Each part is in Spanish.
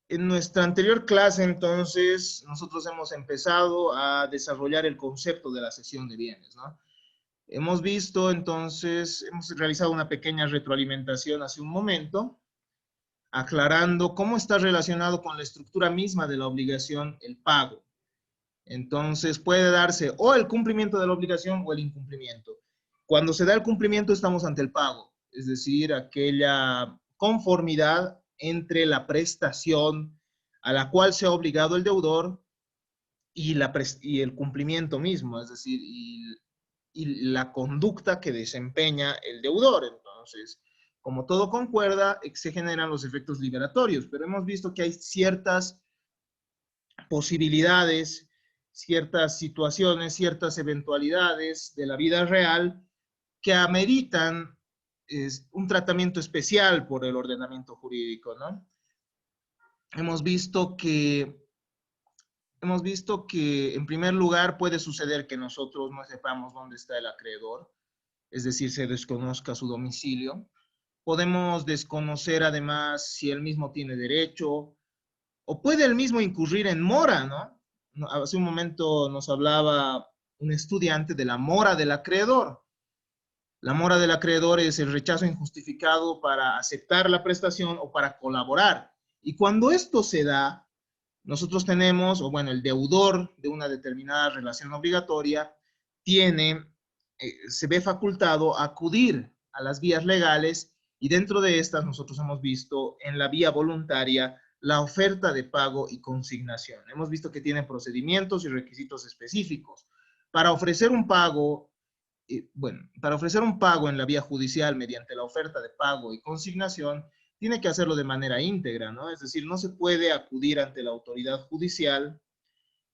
En nuestra anterior clase, entonces, nosotros hemos empezado a desarrollar el concepto de la cesión de bienes, ¿no? Hemos visto, entonces, hemos realizado una pequeña retroalimentación hace un momento, aclarando cómo está relacionado con la estructura misma de la obligación el pago. Entonces, puede darse o el cumplimiento de la obligación o el incumplimiento. Cuando se da el cumplimiento, estamos ante el pago, es decir, aquella conformidad entre la prestación a la cual se ha obligado el deudor y el cumplimiento mismo, es decir, y la conducta que desempeña el deudor. Entonces, como todo concuerda, se generan los efectos liberatorios, pero hemos visto que hay ciertas posibilidades, ciertas situaciones, ciertas eventualidades de la vida real que ameritan un tratamiento especial por el ordenamiento jurídico, ¿no? Hemos visto que hemos visto que en primer lugar puede suceder que nosotros no sepamos dónde está el acreedor, es decir, se desconozca su domicilio. Podemos desconocer además si él mismo tiene derecho o puede él mismo incurrir en mora, ¿no? Hace un momento nos hablaba un estudiante de la mora del acreedor. La mora del acreedor es el rechazo injustificado para aceptar la prestación o para colaborar. Y cuando esto se da, nosotros tenemos, o bueno, el deudor de una determinada relación obligatoria tiene, se ve facultado a acudir a las vías legales y dentro de estas nosotros hemos visto en la vía voluntaria la oferta de pago y consignación. Hemos visto que tiene procedimientos y requisitos específicos. Para ofrecer un pago, bueno, para ofrecer un pago en la vía judicial mediante la oferta de pago y consignación, tiene que hacerlo de manera íntegra, ¿no? Es decir, no se puede acudir ante la autoridad judicial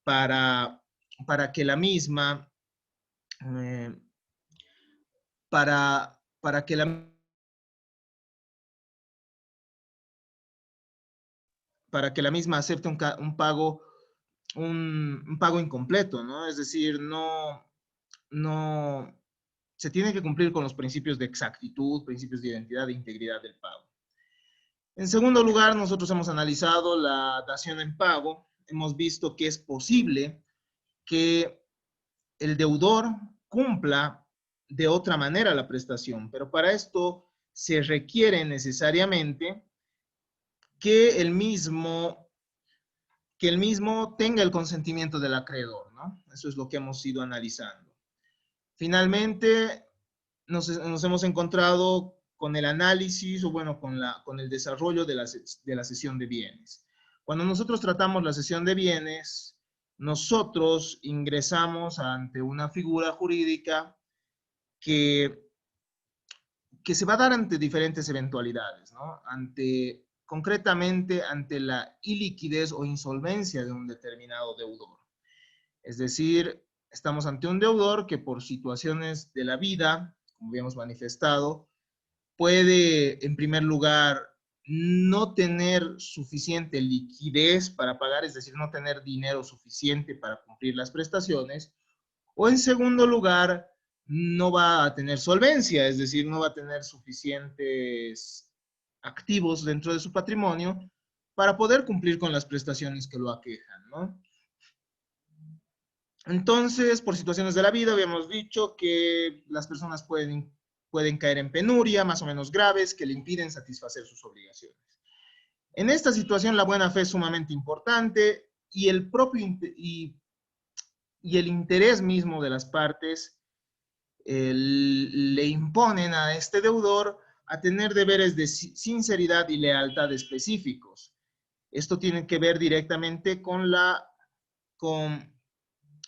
para, para que la misma, eh, para que para que la misma acepte un pago incompleto, ¿no? Es decir, no, se tiene que cumplir con los principios de exactitud, principios de identidad e integridad del pago. En segundo lugar, nosotros hemos analizado la dación en pago. Hemos visto que es posible que el deudor cumpla de otra manera la prestación, pero para esto se requiere necesariamente que el mismo tenga el consentimiento del acreedor, ¿no? Eso es lo que hemos ido analizando. Finalmente, nos hemos encontrado con el análisis o bueno, con el desarrollo de la cesión de bienes. Cuando nosotros tratamos la cesión de bienes, nosotros ingresamos ante una figura jurídica que, que se va a dar ante diferentes eventualidades, ¿no? Concretamente ante la iliquidez o insolvencia de un determinado deudor. Es decir, estamos ante un deudor que por situaciones de la vida, como habíamos manifestado, puede, en primer lugar, no tener suficiente liquidez para pagar, es decir, no tener dinero suficiente para cumplir las prestaciones, o en segundo lugar, no va a tener solvencia, es decir, no va a tener suficientes activos dentro de su patrimonio para poder cumplir con las prestaciones que lo aquejan, ¿no? Entonces, por situaciones de la vida, habíamos dicho que las personas pueden caer en penuria, más o menos graves, que le impiden satisfacer sus obligaciones. En esta situación, la buena fe es sumamente importante y y el interés mismo de las partes le imponen a este deudor a tener deberes de sinceridad y lealtad específicos. Esto tiene que ver directamente con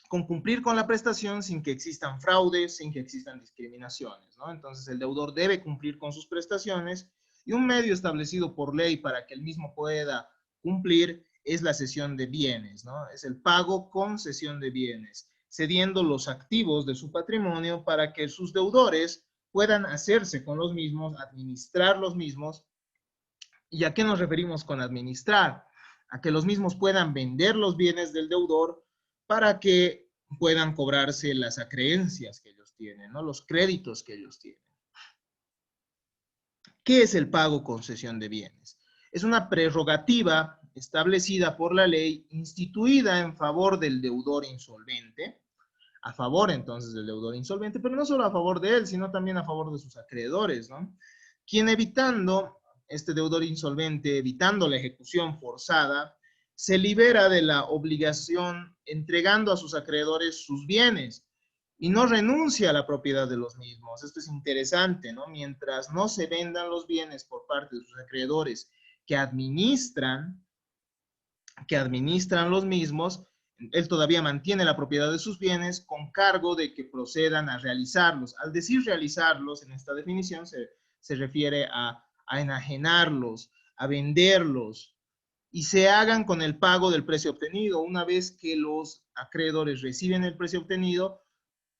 con cumplir con la prestación sin que existan fraudes, sin que existan discriminaciones, ¿no? Entonces el deudor debe cumplir con sus prestaciones y un medio establecido por ley para que el mismo pueda cumplir es la cesión de bienes, ¿no? Es el pago con cesión de bienes, cediendo los activos de su patrimonio para que sus deudores puedan hacerse con los mismos, administrar los mismos. ¿Y a qué nos referimos con administrar? A que los mismos puedan vender los bienes del deudor para que puedan cobrarse las acreencias que ellos tienen, ¿no? Los créditos que ellos tienen. ¿Qué es el pago concesión de bienes? Es una prerrogativa establecida por la ley, instituida en favor del deudor insolvente, a favor entonces del deudor insolvente, pero no solo a favor de él, sino también a favor de sus acreedores, ¿no? Quien evitando, este deudor insolvente, evitando la ejecución forzada, se libera de la obligación entregando a sus acreedores sus bienes y no renuncia a la propiedad de los mismos. Esto es interesante, ¿no? Mientras no se vendan los bienes por parte de sus acreedores que administran los mismos, él todavía mantiene la propiedad de sus bienes con cargo de que procedan a realizarlos. Al decir realizarlos, en esta definición se refiere a enajenarlos, a venderlos, y se hagan con el pago del precio obtenido. Una vez que los acreedores reciben el precio obtenido,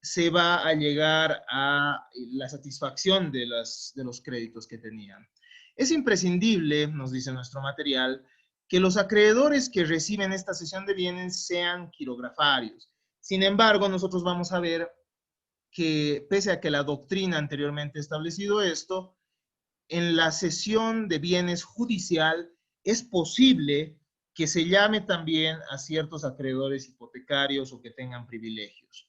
se va a llegar a la satisfacción de los créditos que tenían. Es imprescindible, nos dice nuestro material, que los acreedores que reciben esta cesión de bienes sean quirografarios. Sin embargo, nosotros vamos a ver que, pese a que la doctrina anteriormente ha establecido esto, en la cesión de bienes judicial es posible que se llame también a ciertos acreedores hipotecarios o que tengan privilegios,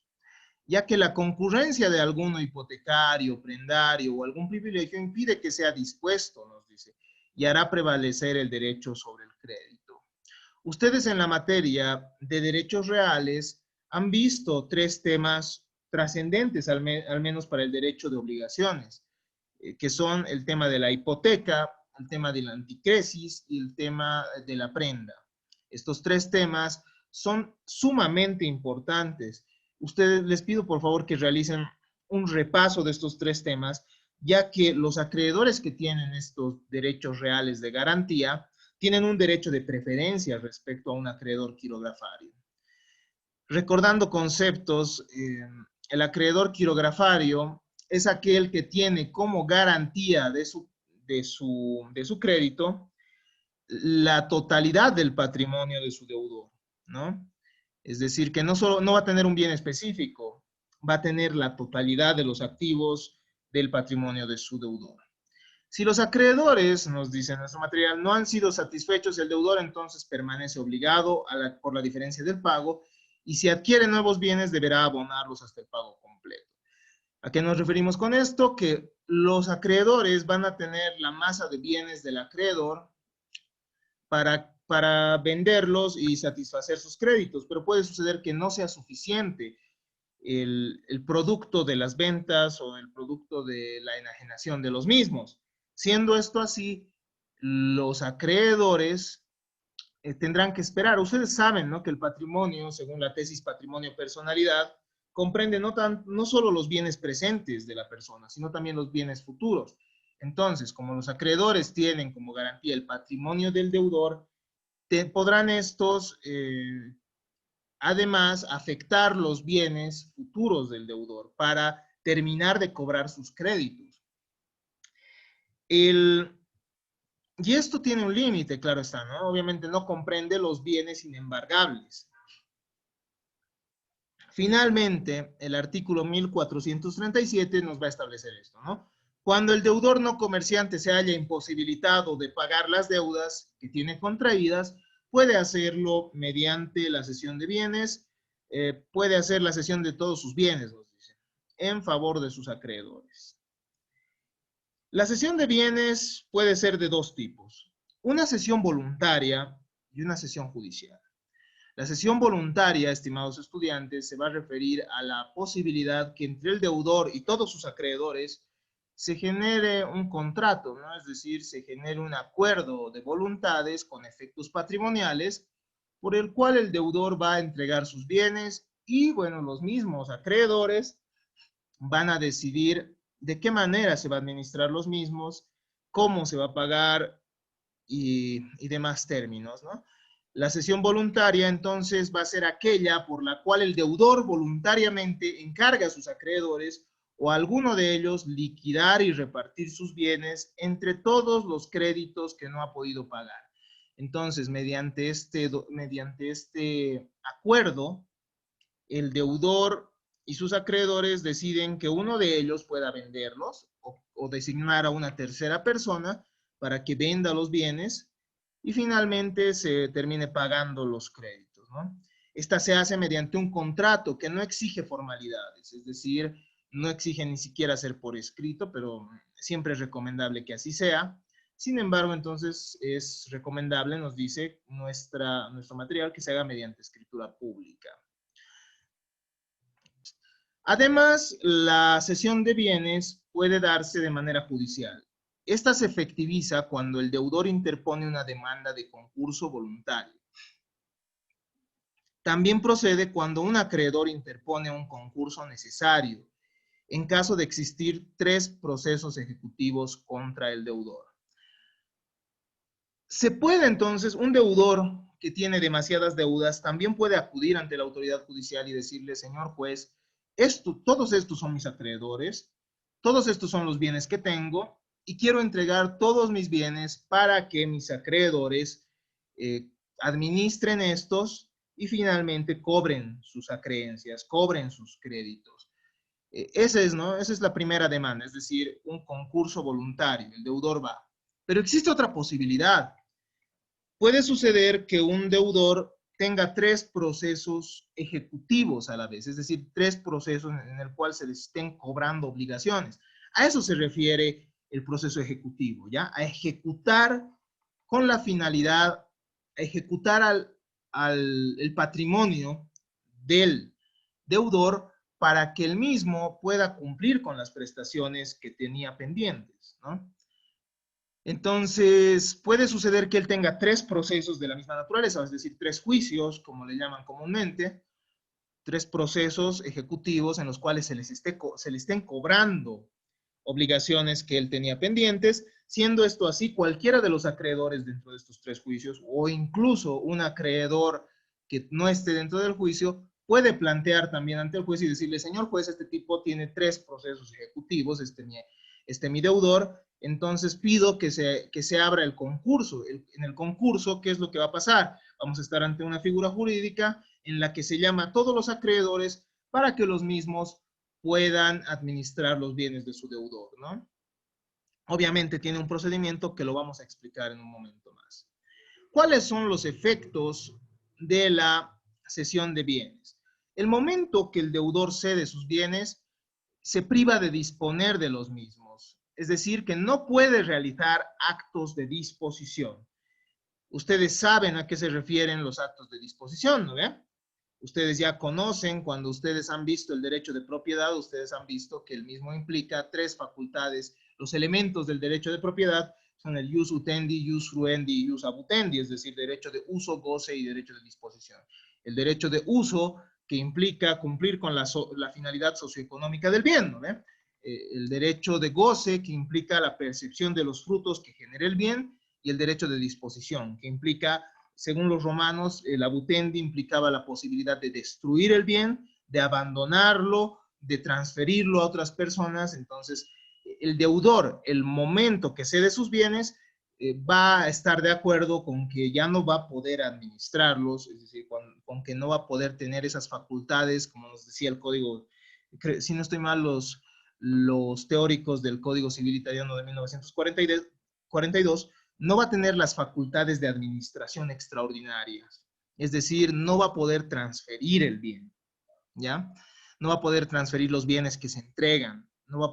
ya que la concurrencia de alguno hipotecario, prendario o algún privilegio impide que sea dispuesto, nos dice, y hará prevalecer el derecho sobre el crédito. Ustedes en la materia de derechos reales han visto tres temas trascendentes, al menos para el derecho de obligaciones, que son el tema de la hipoteca, el tema de la anticresis y el tema de la prenda. Estos tres temas son sumamente importantes. Ustedes les pido por favor que realicen un repaso de estos tres temas, ya que los acreedores que tienen estos derechos reales de garantía tienen un derecho de preferencia respecto a un acreedor quirografario. Recordando conceptos, el acreedor quirografario es aquel que tiene como garantía de su crédito la totalidad del patrimonio de su deudor, ¿no? Es decir, que no va a tener un bien específico, va a tener la totalidad de los activos del patrimonio de su deudor. Si los acreedores, nos dice nuestro material, no han sido satisfechos, el deudor entonces permanece obligado por la diferencia del pago, y si adquiere nuevos bienes deberá abonarlos hasta el pago completo. ¿A qué nos referimos con esto? Que los acreedores van a tener la masa de bienes del acreedor para venderlos y satisfacer sus créditos, pero puede suceder que no sea suficiente el producto de las ventas o el producto de la enajenación de los mismos. Siendo esto así, los acreedores tendrán que esperar. Ustedes saben, ¿no?, que el patrimonio, según la tesis patrimonio-personalidad, comprende no solo los bienes presentes de la persona, sino también los bienes futuros. Entonces, como los acreedores tienen como garantía el patrimonio del deudor, podrán estos, además, afectar los bienes futuros del deudor para terminar de cobrar sus créditos. Y esto tiene un límite, claro está, ¿no? Obviamente no comprende los bienes inembargables. Finalmente, el artículo 1437 nos va a establecer esto, ¿no? Cuando el deudor no comerciante se haya imposibilitado de pagar las deudas que tiene contraídas, puede hacerlo mediante la cesión de bienes, puede hacer la cesión de todos sus bienes, nos dice, en favor de sus acreedores. La cesión de bienes puede ser de dos tipos: una cesión voluntaria y una cesión judicial. La cesión voluntaria, estimados estudiantes, se va a referir a la posibilidad que entre el deudor y todos sus acreedores se genere un contrato, ¿no? Es decir, se genere un acuerdo de voluntades con efectos patrimoniales por el cual el deudor va a entregar sus bienes y, bueno, los mismos acreedores van a decidir de qué manera se va a administrar los mismos, cómo se va a pagar y demás términos, ¿no? La cesión voluntaria, entonces, va a ser aquella por la cual el deudor voluntariamente encarga a sus acreedores o a alguno de ellos liquidar y repartir sus bienes entre todos los créditos que no ha podido pagar. Entonces, mediante este acuerdo, el deudor y sus acreedores deciden que uno de ellos pueda venderlos o designar a una tercera persona para que venda los bienes y finalmente se termine pagando los créditos, ¿no? Esta se hace mediante un contrato que no exige formalidades, es decir, no exige ni siquiera ser por escrito, pero siempre es recomendable que así sea. Sin embargo, entonces es recomendable, nos dice nuestro material, que se haga mediante escritura pública. Además, la cesión de bienes puede darse de manera judicial. Esta se efectiviza cuando el deudor interpone una demanda de concurso voluntario. También procede cuando un acreedor interpone un concurso necesario, en caso de existir 3 procesos ejecutivos contra el deudor. Se puede entonces, un deudor que tiene demasiadas deudas también puede acudir ante la autoridad judicial y decirle, señor juez, todos estos son mis acreedores, todos estos son los bienes que tengo y quiero entregar todos mis bienes para que mis acreedores administren estos y finalmente cobren sus acreencias, cobren sus créditos. Esa es la primera demanda, es decir, un concurso voluntario, el deudor va. Pero existe otra posibilidad. Puede suceder que un deudor tenga 3 procesos ejecutivos a la vez, es decir, 3 procesos en el cual se les estén cobrando obligaciones. A eso se refiere el proceso ejecutivo, ¿ya? A ejecutar con la finalidad, a ejecutar el patrimonio del deudor para que el mismo pueda cumplir con las prestaciones que tenía pendientes, ¿no? Entonces, puede suceder que él tenga 3 procesos de la misma naturaleza, es decir, 3 juicios, como le llaman comúnmente, 3 procesos ejecutivos en los cuales se le estén cobrando obligaciones que él tenía pendientes, siendo esto así, cualquiera de los acreedores dentro de estos 3 juicios, o incluso un acreedor que no esté dentro del juicio, puede plantear también ante el juez y decirle, señor juez, este tipo tiene 3 procesos ejecutivos, mi deudor, entonces pido que se abra el concurso. En el concurso, ¿qué es lo que va a pasar? Vamos a estar ante una figura jurídica en la que se llama a todos los acreedores para que los mismos puedan administrar los bienes de su deudor, ¿no? Obviamente tiene un procedimiento que lo vamos a explicar en un momento más. ¿Cuáles son los efectos de la cesión de bienes? El momento que el deudor cede sus bienes, se priva de disponer de los mismos, es decir, que no puede realizar actos de disposición. Ustedes saben a qué se refieren los actos de disposición, ¿no ve? Ustedes ya conocen, cuando ustedes han visto el derecho de propiedad, ustedes han visto que el mismo implica 3 facultades. Los elementos del derecho de propiedad son el jus utendi, jus fruendi y jus abutendi, es decir, derecho de uso, goce y derecho de disposición. El derecho de uso, que implica cumplir con la finalidad socioeconómica del bien, ¿no? El derecho de goce, que implica la percepción de los frutos que genera el bien, y el derecho de disposición, que implica, según los romanos, el abutendi implicaba la posibilidad de destruir el bien, de abandonarlo, de transferirlo a otras personas. Entonces, el deudor, el momento que cede sus bienes, va a estar de acuerdo con que ya no va a poder administrarlos, es decir, con que no va a poder tener esas facultades, como nos decía el código, si no estoy mal, los teóricos del Código Civil Italiano de 1942, no va a tener las facultades de administración extraordinarias, es decir, no va a poder transferir el bien, ¿ya? No va a poder transferir los bienes que se entregan, no va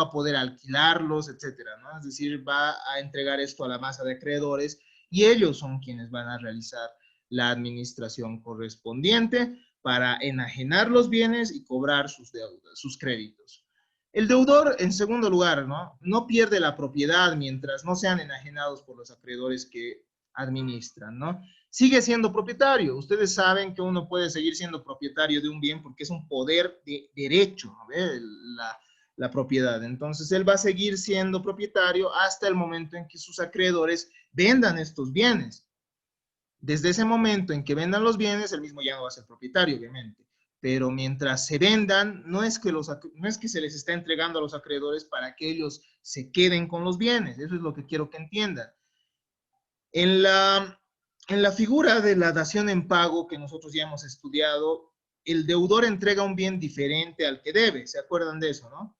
a poder alquilarlos, etcétera, ¿no? Es decir, va a entregar esto a la masa de acreedores y ellos son quienes van a realizar la administración correspondiente para enajenar los bienes y cobrar sus deudas, sus créditos. El deudor, en segundo lugar, no pierde la propiedad mientras no sean enajenados por los acreedores que administran, ¿no? Sigue siendo propietario. Ustedes saben que uno puede seguir siendo propietario de un bien porque es un poder de derecho, ¿no? La propiedad. Entonces, él va a seguir siendo propietario hasta el momento en que sus acreedores vendan estos bienes. Desde ese momento en que vendan los bienes, él mismo ya no va a ser propietario, obviamente. Pero mientras se vendan, no es que se les está entregando a los acreedores para que ellos se queden con los bienes. Eso es lo que quiero que entiendan. En la figura de la dación en pago que nosotros ya hemos estudiado, el deudor entrega un bien diferente al que debe. ¿Se acuerdan de eso, no?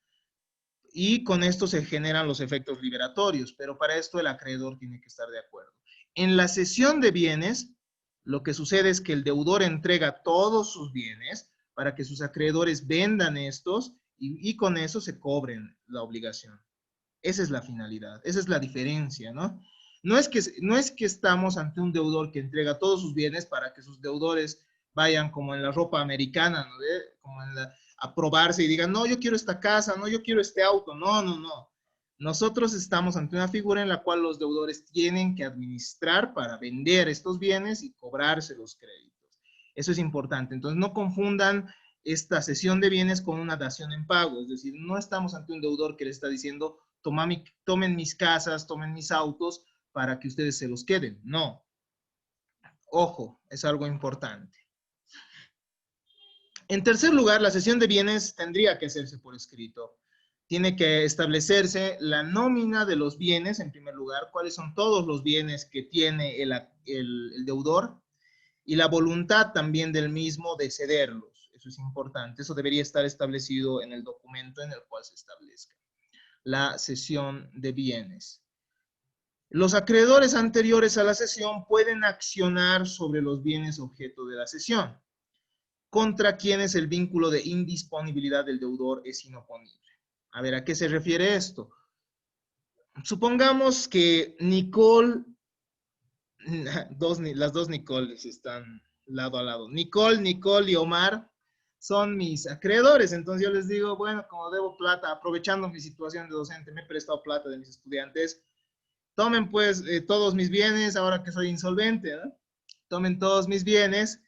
Y con esto se generan los efectos liberatorios, pero para esto el acreedor tiene que estar de acuerdo. En la cesión de bienes, lo que sucede es que el deudor entrega todos sus bienes para que sus acreedores vendan estos y con eso se cobren la obligación. Esa es la finalidad, esa es la diferencia, ¿no? No es que estamos ante un deudor que entrega todos sus bienes para que sus deudores vayan como en la ropa americana, ¿no? Como a probarse y digan, no, yo quiero esta casa, no, yo quiero este auto, no, no, no. Nosotros estamos ante una figura en la cual los deudores tienen que administrar para vender estos bienes y cobrarse los créditos. Eso es importante. Entonces, no confundan esta cesión de bienes con una dación en pago. Es decir, no estamos ante un deudor que le está diciendo, tomen mis casas, tomen mis autos para que ustedes se los queden. No. Ojo, es algo importante. En tercer lugar, la cesión de bienes tendría que hacerse por escrito. Tiene que establecerse la nómina de los bienes, en primer lugar, cuáles son todos los bienes que tiene el deudor y la voluntad también del mismo de cederlos. Eso es importante. Eso debería estar establecido en el documento en el cual se establezca la cesión de bienes. Los acreedores anteriores a la cesión pueden accionar sobre los bienes objeto de la cesión, contra quienes el vínculo de indisponibilidad del deudor es inoponible. A ver, ¿a qué se refiere esto? Supongamos que Nicole, las dos Nicoles están lado a lado. Nicole y Omar son mis acreedores. Entonces yo les digo, bueno, como debo plata, aprovechando mi situación de docente, me he prestado plata de mis estudiantes, tomen pues todos mis bienes, ahora que soy insolvente, ¿no? Tomen todos mis bienes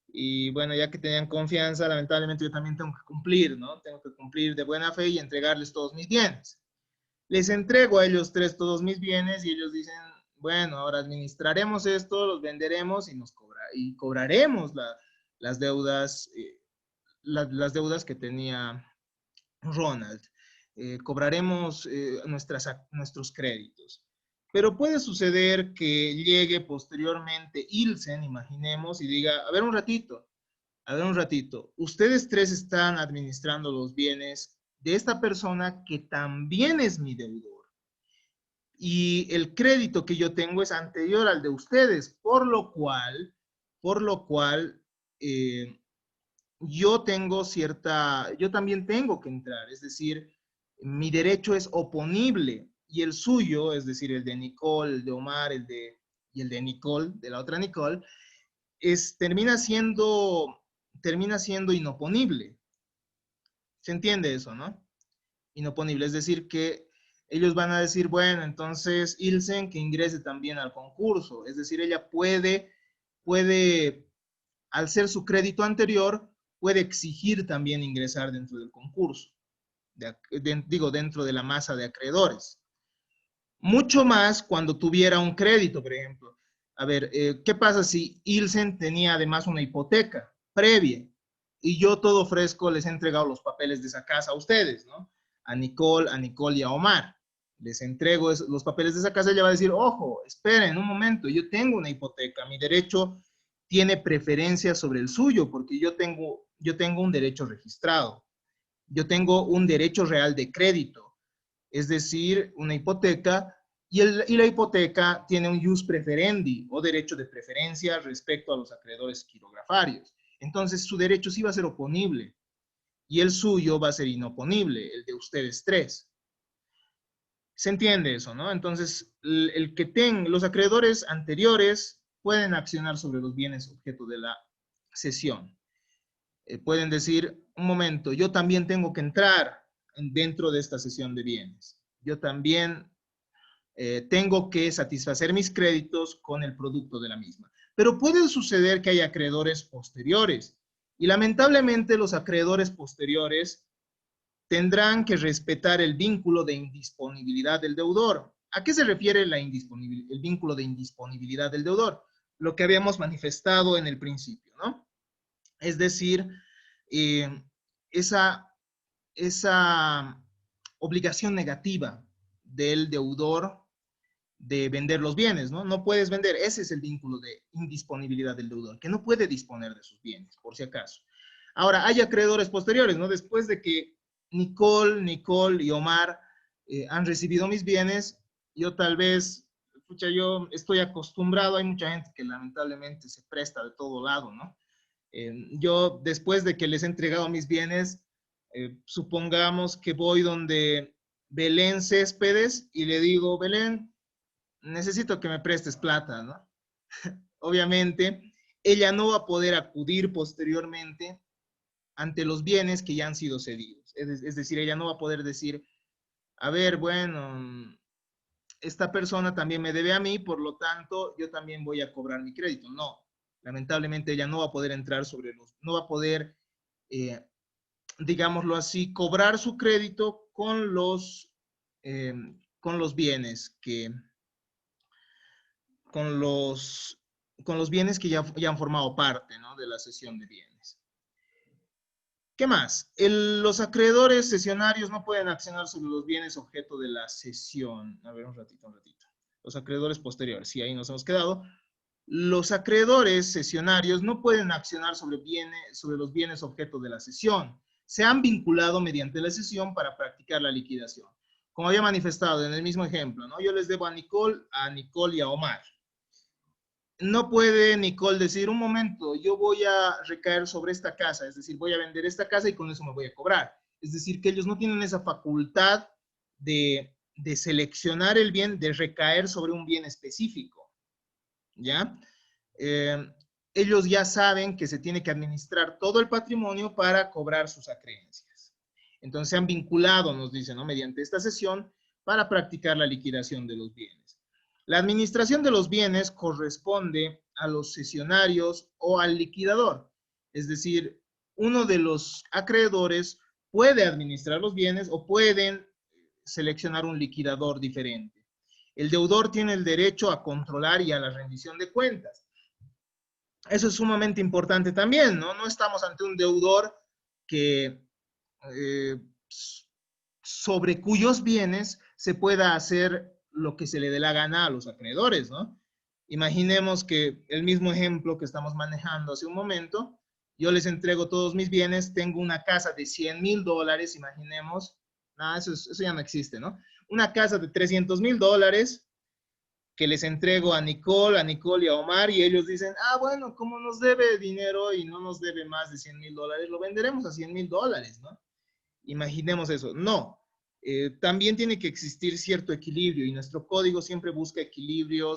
y bueno, ya que tenían confianza, lamentablemente yo también tengo que cumplir, ¿no? Tengo que cumplir de buena fe y entregarles todos mis bienes. Les entrego a ellos tres todos mis bienes y ellos dicen, bueno, ahora administraremos esto, los venderemos y cobraremos las deudas, las deudas que tenía Ronald. Cobraremos nuestros créditos. Pero puede suceder que llegue posteriormente Ilsen, imaginemos, y diga, a ver un ratito, ustedes tres están administrando los bienes de esta persona que también es mi deudor. Y el crédito que yo tengo es anterior al de ustedes, por lo cual yo también tengo que entrar, es decir, mi derecho es oponible y el suyo, es decir, el de Nicole, el de Omar, y el de Nicole, de la otra Nicole, termina siendo inoponible. ¿Se entiende eso, no? Inoponible, es decir, que ellos van a decir, bueno, entonces Ilsen que ingrese también al concurso, es decir, ella puede, al ser su crédito anterior, puede exigir también ingresar dentro del concurso, dentro de la masa de acreedores. Mucho más cuando tuviera un crédito, por ejemplo. A ver, ¿qué pasa si Ilsen tenía además una hipoteca previa y yo todo fresco les he entregado los papeles de esa casa a ustedes, ¿no? A Nicole y a Omar. Les entrego los papeles de esa casa, ella va a decir, ojo, esperen un momento, yo tengo una hipoteca, mi derecho tiene preferencia sobre el suyo porque yo tengo un derecho registrado, yo tengo un derecho real de crédito, es decir, una hipoteca, y la hipoteca tiene un jus preferendi o derecho de preferencia respecto a los acreedores quirografarios. Entonces, su derecho sí va a ser oponible y el suyo va a ser inoponible, el de ustedes tres. ¿Se entiende eso, no? Entonces, los acreedores anteriores pueden accionar sobre los bienes objeto de la cesión. Pueden decir, un momento, yo también tengo que entrar dentro de esta cesión de bienes. Yo también tengo que satisfacer mis créditos con el producto de la misma. Pero puede suceder que haya acreedores posteriores y lamentablemente los acreedores posteriores tendrán que respetar el vínculo de indisponibilidad del deudor. ¿A qué se refiere el vínculo de indisponibilidad del deudor? Lo que habíamos manifestado en el principio, ¿no? Es decir, esa obligación negativa del deudor de vender los bienes, ¿no? No puedes vender, ese es el vínculo de indisponibilidad del deudor, que no puede disponer de sus bienes, por si acaso. Ahora, hay acreedores posteriores, ¿no? Después de que Nicole y Omar han recibido mis bienes, yo tal vez pucha, yo estoy acostumbrado, hay mucha gente que lamentablemente se presta de todo lado, ¿no? Yo, después de que les he entregado mis bienes, supongamos que voy donde Belén Céspedes y le digo, Belén, necesito que me prestes plata, ¿no? Obviamente, ella no va a poder acudir posteriormente ante los bienes que ya han sido cedidos. Es decir, ella no va a poder decir, a ver, bueno, esta persona también me debe a mí, por lo tanto, yo también voy a cobrar mi crédito. No, lamentablemente ella no va a poder entrar sobre no va a poder, eh, digámoslo así, cobrar su crédito eh, con los bienes con los, con los bienes que ya han formado parte, ¿no?, de la cesión de bienes. ¿Qué más? Los acreedores cesionarios no pueden accionar sobre los bienes objeto de la cesión. A ver, un ratito. Los acreedores posteriores, sí, ahí nos hemos quedado. Los acreedores cesionarios no pueden accionar sobre los bienes objeto de la cesión. Se han vinculado mediante la cesión para practicar la liquidación. Como había manifestado en el mismo ejemplo, ¿no? Yo les debo a Nicole y a Omar. No puede Nicole decir, un momento, yo voy a recaer sobre esta casa, es decir, voy a vender esta casa y con eso me voy a cobrar. Es decir, que ellos no tienen esa facultad de seleccionar el bien, de recaer sobre un bien específico, ¿ya? Ellos ya saben que se tiene que administrar todo el patrimonio para cobrar sus acreencias. Entonces se han vinculado, nos dicen, ¿no?, mediante esta sesión para practicar la liquidación de los bienes. La administración de los bienes corresponde a los cesionarios o al liquidador. Es decir, uno de los acreedores puede administrar los bienes o pueden seleccionar un liquidador diferente. El deudor tiene el derecho a controlar y a la rendición de cuentas. Eso es sumamente importante también, ¿no? No estamos ante un deudor que sobre cuyos bienes se pueda hacer lo que se le dé la gana a los acreedores, ¿no? Imaginemos que el mismo ejemplo que estamos manejando hace un momento, yo les entrego todos mis bienes, tengo una casa de $100,000, imaginemos, no, eso ya no existe, ¿no? Una casa de $300,000 que les entrego a Nicole y a Omar, y ellos dicen, ah, bueno, como nos debe dinero y no nos debe más de $100,000, lo venderemos a $100,000, ¿no? Imaginemos eso. No, también tiene que existir cierto equilibrio y nuestro código siempre busca equilibrio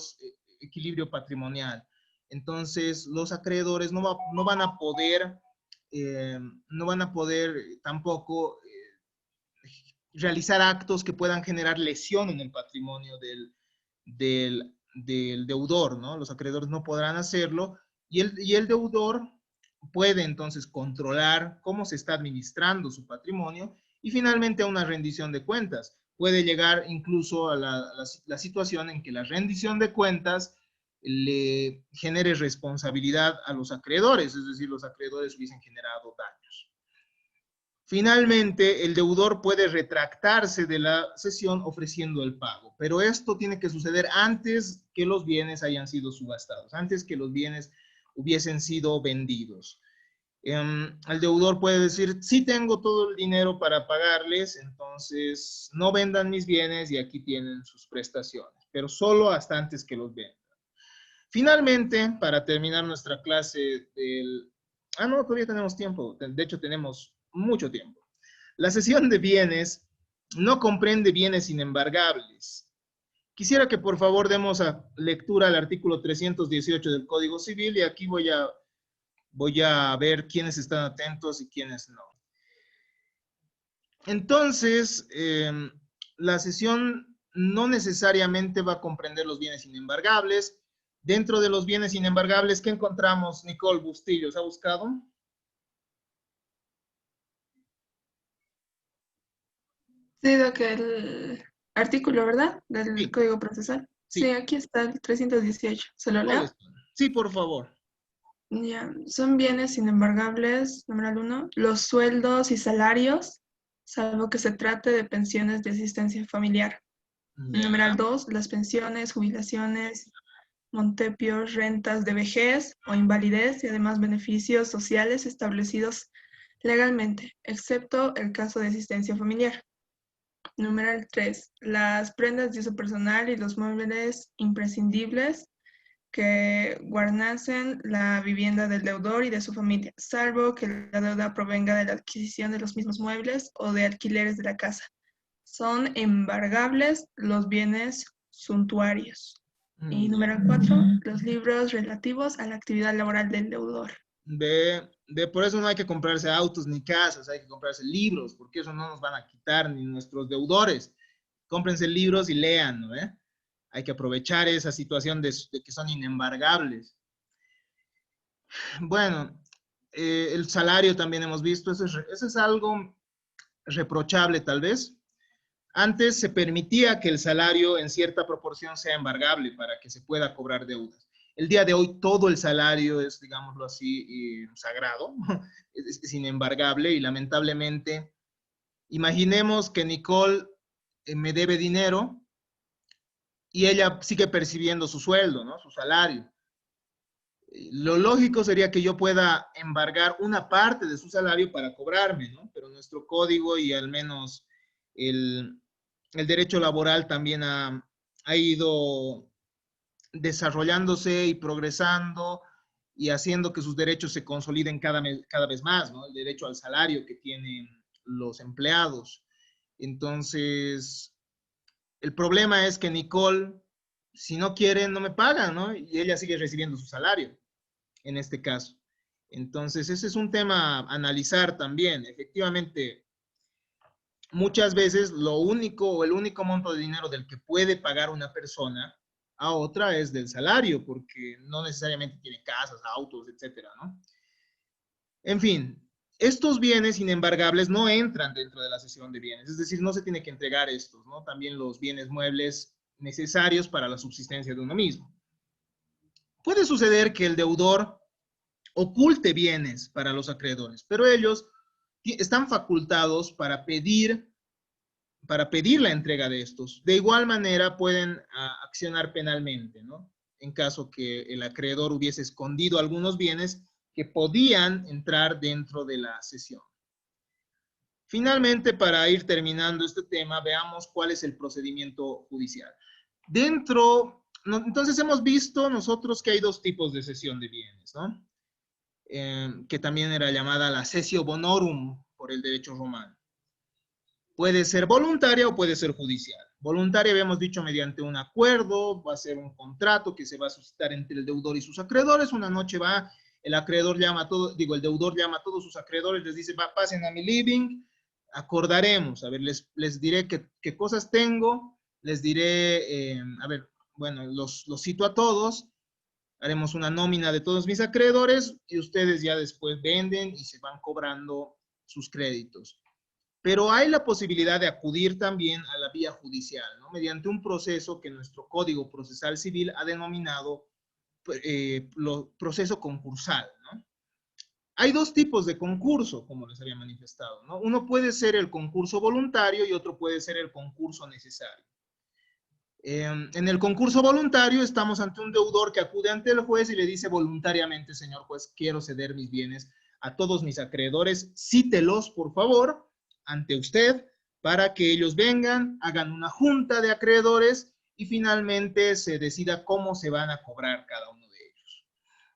patrimonial. Entonces, los acreedores no van a poder, tampoco realizar actos que puedan generar lesión en el patrimonio del deudor, ¿no? Los acreedores no podrán hacerlo y el deudor puede entonces controlar cómo se está administrando su patrimonio y finalmente a una rendición de cuentas. Puede llegar incluso a la situación en que la rendición de cuentas le genere responsabilidad a los acreedores, es decir, los acreedores hubiesen generado daños. Finalmente, el deudor puede retractarse de la cesión ofreciendo el pago, pero esto tiene que suceder antes que los bienes hayan sido subastados, antes que los bienes hubiesen sido vendidos. El deudor puede decir, sí tengo todo el dinero para pagarles, entonces no vendan mis bienes y aquí tienen sus prestaciones, pero solo hasta antes que los vendan. Finalmente, para terminar nuestra clase no, todavía tenemos tiempo, de hecho tenemos mucho tiempo. La cesión de bienes no comprende bienes inembargables. Quisiera que por favor demos lectura al artículo 318 del Código Civil y aquí voy a ver quiénes están atentos y quiénes no. Entonces, la cesión no necesariamente va a comprender los bienes inembargables. Dentro de los bienes inembargables, ¿qué encontramos, Nicole Bustillos? ¿Ha buscado? Sí, que el artículo, ¿verdad? Del Sí, Código Procesal. Sí, sí. aquí está el 318. ¿Se lo leo? ¿Cuáles son? Sí, por favor. Ya, son bienes inembargables, numeral 1, los sueldos y salarios, salvo que se trate de pensiones de asistencia familiar. Ya. Numeral 2, las pensiones, jubilaciones, montepios, rentas de vejez o invalidez y además beneficios sociales establecidos legalmente, excepto el caso de asistencia familiar. Numeral 3. Las prendas de uso personal y los muebles imprescindibles que guarnacen la vivienda del deudor y de su familia, salvo que la deuda provenga de la adquisición de los mismos muebles o de alquileres de la casa. Son embargables los bienes suntuarios. Y número 4, los libros relativos a la actividad laboral del deudor. Por eso no hay que comprarse autos ni casas, hay que comprarse libros, porque eso no nos van a quitar ni nuestros deudores. Cómprense libros y lean, ¿no? Hay que aprovechar esa situación de que son inembargables. Bueno, el salario también hemos visto, eso es algo reprochable tal vez. Antes se permitía que el salario en cierta proporción sea embargable para que se pueda cobrar deudas. El día de hoy todo el salario es, digámoslo así, sagrado, es inembargable y lamentablemente, imaginemos que Nicole me debe dinero y ella sigue percibiendo su sueldo, ¿no? Su salario. Lo lógico sería que yo pueda embargar una parte de su salario para cobrarme, ¿no? Pero nuestro código y al menos el derecho laboral también ha ido desarrollándose y progresando y haciendo que sus derechos se consoliden cada vez más, ¿no? El derecho al salario que tienen los empleados. Entonces, el problema es que Nicole, si no quiere, no me paga, ¿no? Y ella sigue recibiendo su salario, en este caso. Entonces, ese es un tema a analizar también. Efectivamente, muchas veces lo único o el único monto de dinero del que puede pagar una persona a otra es del salario, porque no necesariamente tiene casas, autos, etcétera, ¿no? En fin, estos bienes inembargables no entran dentro de la cesión de bienes, es decir, no se tiene que entregar estos, ¿no? También los bienes muebles necesarios para la subsistencia de uno mismo. Puede suceder que el deudor oculte bienes para los acreedores, pero ellos están facultados para pedir la entrega de estos. De igual manera pueden accionar penalmente, ¿no? En caso que el acreedor hubiese escondido algunos bienes que podían entrar dentro de la cesión. Finalmente, para ir terminando este tema, veamos cuál es el procedimiento judicial. Entonces hemos visto nosotros que hay dos tipos de cesión de bienes, ¿no? Que también era llamada la cessio bonorum por el derecho romano. Puede ser voluntaria o puede ser judicial. Voluntaria, habíamos dicho, mediante un acuerdo, va a ser un contrato que se va a suscitar entre el deudor y sus acreedores. Una noche el acreedor llama a el deudor llama a todos sus acreedores, les dice, pasen a mi living, acordaremos, a ver, les diré qué cosas tengo, les diré, bueno, los cito a todos, haremos una nómina de todos mis acreedores y ustedes ya después venden y se van cobrando sus créditos. Pero hay la posibilidad de acudir también a la vía judicial, ¿no? Mediante un proceso que nuestro Código Procesal Civil ha denominado proceso concursal, ¿no? Hay dos tipos de concurso, como les había manifestado, ¿no? Uno puede ser el concurso voluntario y otro puede ser el concurso necesario. En el concurso voluntario estamos ante un deudor que acude ante el juez y le dice voluntariamente, señor juez, quiero ceder mis bienes a todos mis acreedores, cítelos, por favor, ante usted, para que ellos vengan, hagan una junta de acreedores y finalmente se decida cómo se van a cobrar cada uno de ellos.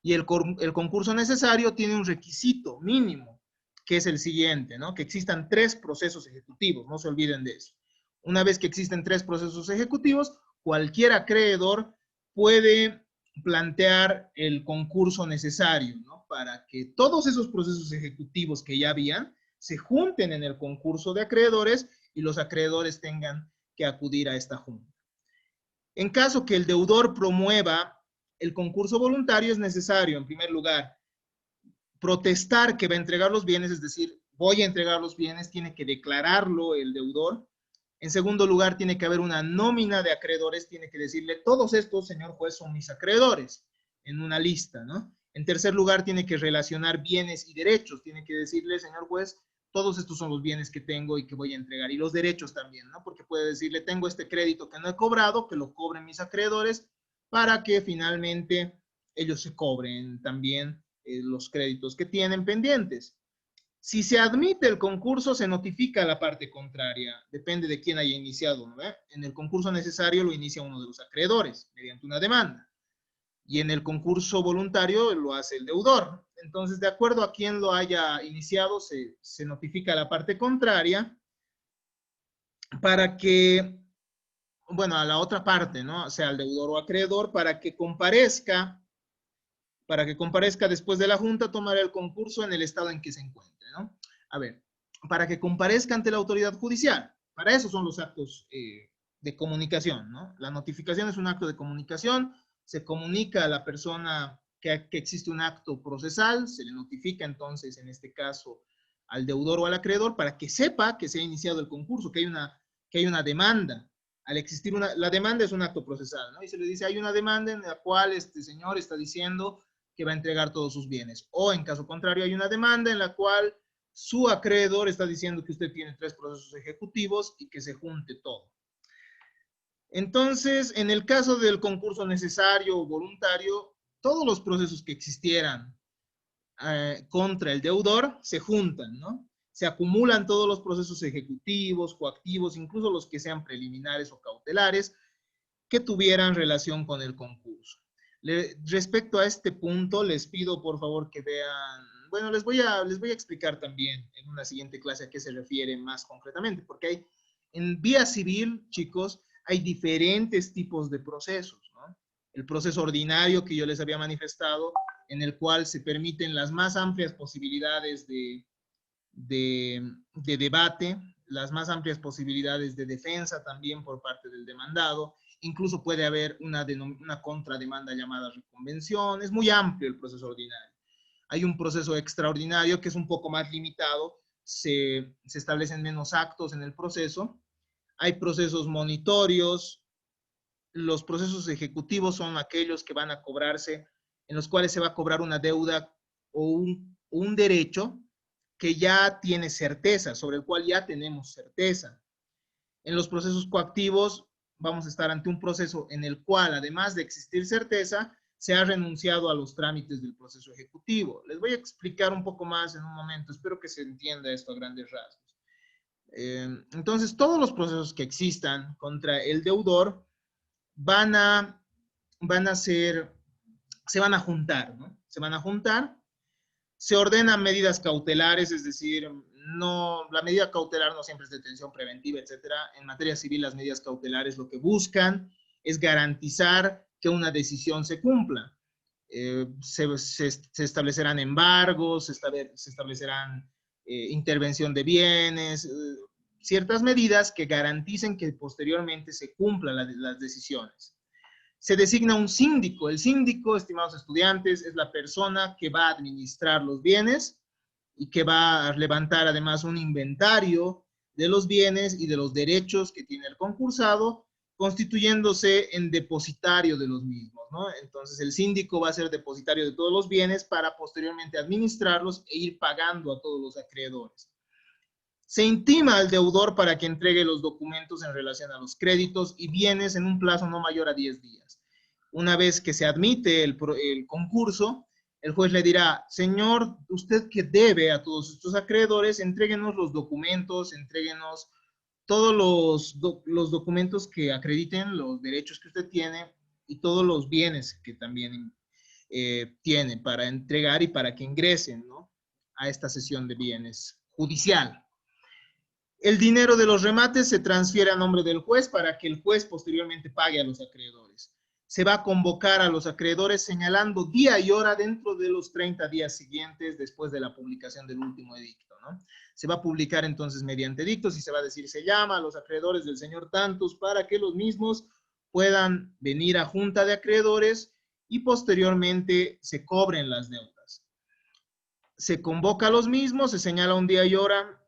Y el concurso necesario tiene un requisito mínimo, que es el siguiente, ¿no? Que existan 3 procesos ejecutivos, no se olviden de eso. Una vez que existen 3 procesos ejecutivos, cualquier acreedor puede plantear el concurso necesario, ¿no? Para que todos esos procesos ejecutivos que ya habían se junten en el concurso de acreedores y los acreedores tengan que acudir a esta junta. En caso que el deudor promueva el concurso voluntario, es necesario, en primer lugar, protestar que va a entregar los bienes, es decir, voy a entregar los bienes, tiene que declararlo el deudor. En segundo lugar, tiene que haber una nómina de acreedores, tiene que decirle, todos estos, señor juez, son mis acreedores, en una lista, ¿no? En tercer lugar, tiene que relacionar bienes y derechos, tiene que decirle, señor juez, todos estos son los bienes que tengo y que voy a entregar, y los derechos también, ¿no? Porque puede decirle, tengo este crédito que no he cobrado, que lo cobren mis acreedores, para que finalmente ellos se cobren también los créditos que tienen pendientes. Si se admite el concurso, se notifica a la parte contraria, depende de quién haya iniciado, ¿no? En el concurso necesario lo inicia uno de los acreedores, mediante una demanda, y en el concurso voluntario lo hace el deudor. Entonces, de acuerdo a quién lo haya iniciado, se notifica a la parte contraria para que, bueno, a la otra parte, ¿no? O sea, al deudor o acreedor, para que comparezca después de la junta, tomar el concurso en el estado en que se encuentre, ¿no? A ver, para que comparezca ante la autoridad judicial. Para eso son los actos de comunicación, ¿no? La notificación es un acto de comunicación, se comunica a la persona que existe un acto procesal, se le notifica entonces, en este caso, al deudor o al acreedor para que sepa que se ha iniciado el concurso, que hay una demanda. Al existir la demanda es un acto procesal, ¿no? Y se le dice, hay una demanda en la cual este señor está diciendo que va a entregar todos sus bienes. O en caso contrario, hay una demanda en la cual su acreedor está diciendo que usted tiene 3 procesos ejecutivos y que se junte todo. Entonces, en el caso del concurso necesario o voluntario, todos los procesos que existieran contra el deudor se juntan, ¿no? Se acumulan todos los procesos ejecutivos, coactivos, incluso los que sean preliminares o cautelares, que tuvieran relación con el concurso. Respecto a este punto, les pido por favor que vean, bueno, les voy a explicar también en una siguiente clase a qué se refiere más concretamente, porque en vía civil, chicos, hay diferentes tipos de procesos, ¿no? El proceso ordinario que yo les había manifestado, en el cual se permiten las más amplias posibilidades de debate, las más amplias posibilidades de defensa también por parte del demandado. Incluso puede haber una contrademanda llamada reconvención. Es muy amplio el proceso ordinario. Hay un proceso extraordinario que es un poco más limitado, se establecen menos actos en el proceso. Hay procesos monitorios. Los procesos ejecutivos son aquellos que van a cobrarse, en los cuales se va a cobrar una deuda o un derecho que ya tiene certeza, sobre el cual ya tenemos certeza. En los procesos coactivos vamos a estar ante un proceso en el cual, además de existir certeza, se ha renunciado a los trámites del proceso ejecutivo. Les voy a explicar un poco más en un momento, espero que se entienda esto a grandes rasgos. Entonces, todos los procesos que existan contra el deudor se van a juntar, ¿no? Se van a juntar, se ordenan medidas cautelares, es decir, la medida cautelar no siempre es detención preventiva, etcétera. En materia civil, las medidas cautelares lo que buscan es garantizar que una decisión se cumpla. Se establecerán embargos, se establecerán intervención de bienes, ciertas medidas que garanticen que posteriormente se cumplan las decisiones. Se designa un síndico. El síndico, estimados estudiantes, es la persona que va a administrar los bienes y que va a levantar además un inventario de los bienes y de los derechos que tiene el concursado, constituyéndose en depositario de los mismos, ¿no? Entonces el síndico va a ser depositario de todos los bienes para posteriormente administrarlos e ir pagando a todos los acreedores. Se intima al deudor para que entregue los documentos en relación a los créditos y bienes en un plazo no mayor a 10 días. Una vez que se admite el concurso, el juez le dirá, señor, usted que debe a todos estos acreedores, entréguenos los documentos, entréguenos todos los documentos que acrediten los derechos que usted tiene y todos los bienes que también tiene para entregar y para que ingresen, ¿no?, a esta sesión de bienes judicial. El dinero de los remates se transfiere a nombre del juez para que el juez posteriormente pague a los acreedores. Se va a convocar a los acreedores señalando día y hora dentro de los 30 días siguientes después de la publicación del último edicto, ¿no? Se va a publicar entonces mediante edictos y se va a decir, se llama a los acreedores del señor tantos para que los mismos puedan venir a junta de acreedores y posteriormente se cobren las deudas. Se convoca a los mismos, se señala un día y hora.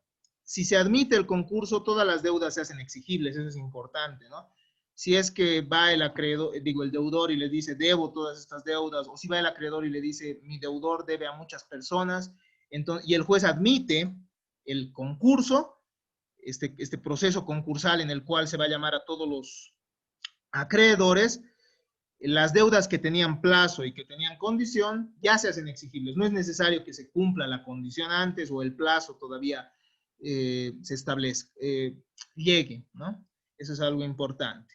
Si se admite el concurso, todas las deudas se hacen exigibles, eso es importante, ¿no? Si es que va el acreedor, el deudor y le dice, debo todas estas deudas, o si va el acreedor y le dice, mi deudor debe a muchas personas, entonces, y el juez admite el concurso, este proceso concursal en el cual se va a llamar a todos los acreedores, las deudas que tenían plazo y que tenían condición ya se hacen exigibles. No es necesario que se cumpla la condición antes o el plazo todavía se establezca, llegue, ¿no? Eso es algo importante.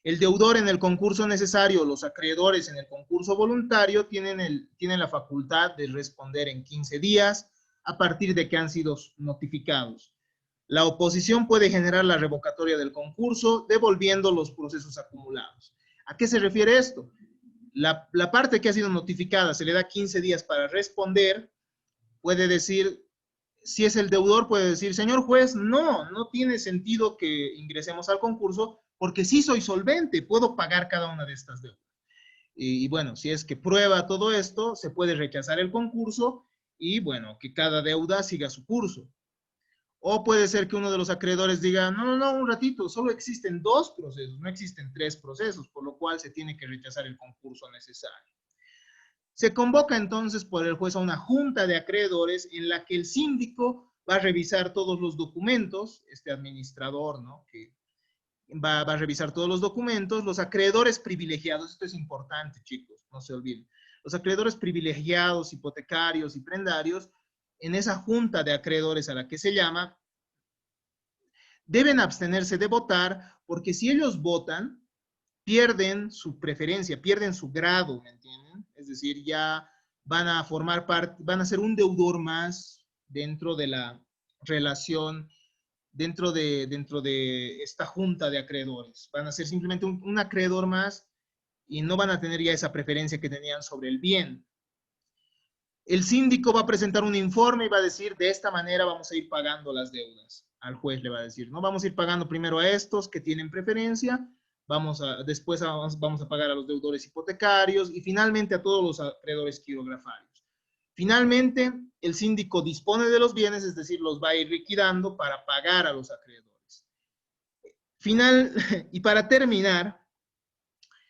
El deudor en el concurso necesario, los acreedores en el concurso voluntario tienen la facultad de responder en 15 días a partir de que han sido notificados. La oposición puede generar la revocatoria del concurso devolviendo los procesos acumulados. ¿A qué se refiere esto? La parte que ha sido notificada se le da 15 días para responder, puede decir, si es el deudor, puede decir, señor juez, no tiene sentido que ingresemos al concurso porque sí soy solvente, puedo pagar cada una de estas deudas. Y bueno, si es que prueba todo esto, se puede rechazar el concurso y bueno, que cada deuda siga su curso. O puede ser que uno de los acreedores diga, no, un ratito, solo existen 2 procesos, no existen 3 procesos, por lo cual se tiene que rechazar el concurso necesario. Se convoca entonces por el juez a una junta de acreedores en la que el síndico va a revisar todos los documentos, este administrador, ¿no? Que va a revisar todos los documentos, los acreedores privilegiados, esto es importante, chicos, no se olviden, los acreedores privilegiados, hipotecarios y prendarios, en esa junta de acreedores a la que se llama, deben abstenerse de votar, porque si ellos votan, pierden su preferencia, pierden su grado, ¿me entienden? Es decir, ya van a formar parte, van a ser un deudor más dentro de la relación, dentro de esta junta de acreedores. Van a ser simplemente un acreedor más y no van a tener ya esa preferencia que tenían sobre el bien. El síndico va a presentar un informe y va a decir, de esta manera vamos a ir pagando las deudas. Al juez le va a decir, no, vamos a ir pagando primero a estos que tienen preferencia, después vamos a pagar a los deudores hipotecarios y finalmente a todos los acreedores quirografarios. Finalmente, el síndico dispone de los bienes, es decir, los va a ir liquidando para pagar a los acreedores. Y para terminar,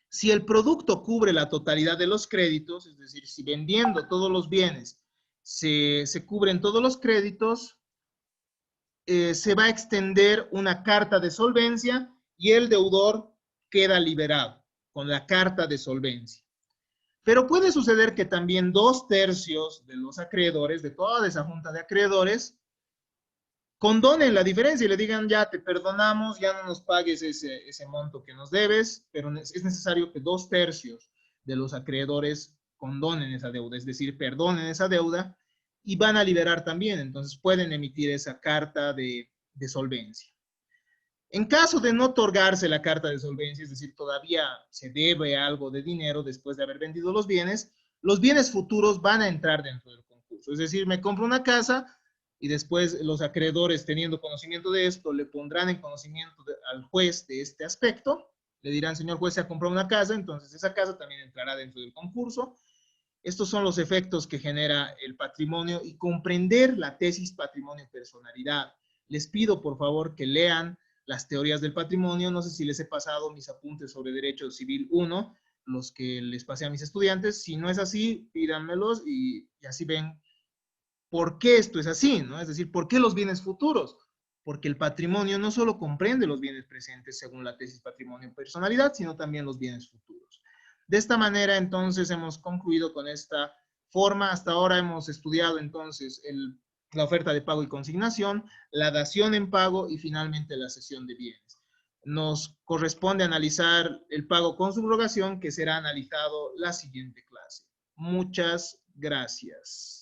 si el producto cubre la totalidad de los créditos, es decir, si vendiendo todos los bienes se cubren todos los créditos, se va a extender una carta de solvencia y el deudor queda liberado con la carta de solvencia. Pero puede suceder que también 2/3 de los acreedores, de toda esa junta de acreedores, condonen la diferencia y le digan, ya te perdonamos, ya no nos pagues ese monto que nos debes, pero es necesario que 2/3 de los acreedores condonen esa deuda, es decir, perdonen esa deuda y van a liberar también, entonces pueden emitir esa carta de solvencia. En caso de no otorgarse la carta de solvencia, es decir, todavía se debe algo de dinero después de haber vendido los bienes futuros van a entrar dentro del concurso. Es decir, me compro una casa y después los acreedores, teniendo conocimiento de esto, le pondrán en conocimiento al juez de este aspecto, le dirán, señor juez, se ha comprado una casa, entonces esa casa también entrará dentro del concurso. Estos son los efectos que genera el patrimonio y comprender la tesis patrimonio-personalidad. Les pido, por favor, que lean las teorías del patrimonio. No sé si les he pasado mis apuntes sobre Derecho Civil 1, los que les pasé a mis estudiantes. Si no es así, pídanmelos y así ven por qué esto es así, ¿no? Es decir, ¿por qué los bienes futuros? Porque el patrimonio no solo comprende los bienes presentes según la tesis patrimonio-personalidad, sino también los bienes futuros. De esta manera, entonces, hemos concluido con esta forma. Hasta ahora hemos estudiado, entonces, la oferta de pago y consignación, la dación en pago y, finalmente, la cesión de bienes. Nos corresponde analizar el pago con subrogación, que será analizado la siguiente clase. Muchas gracias.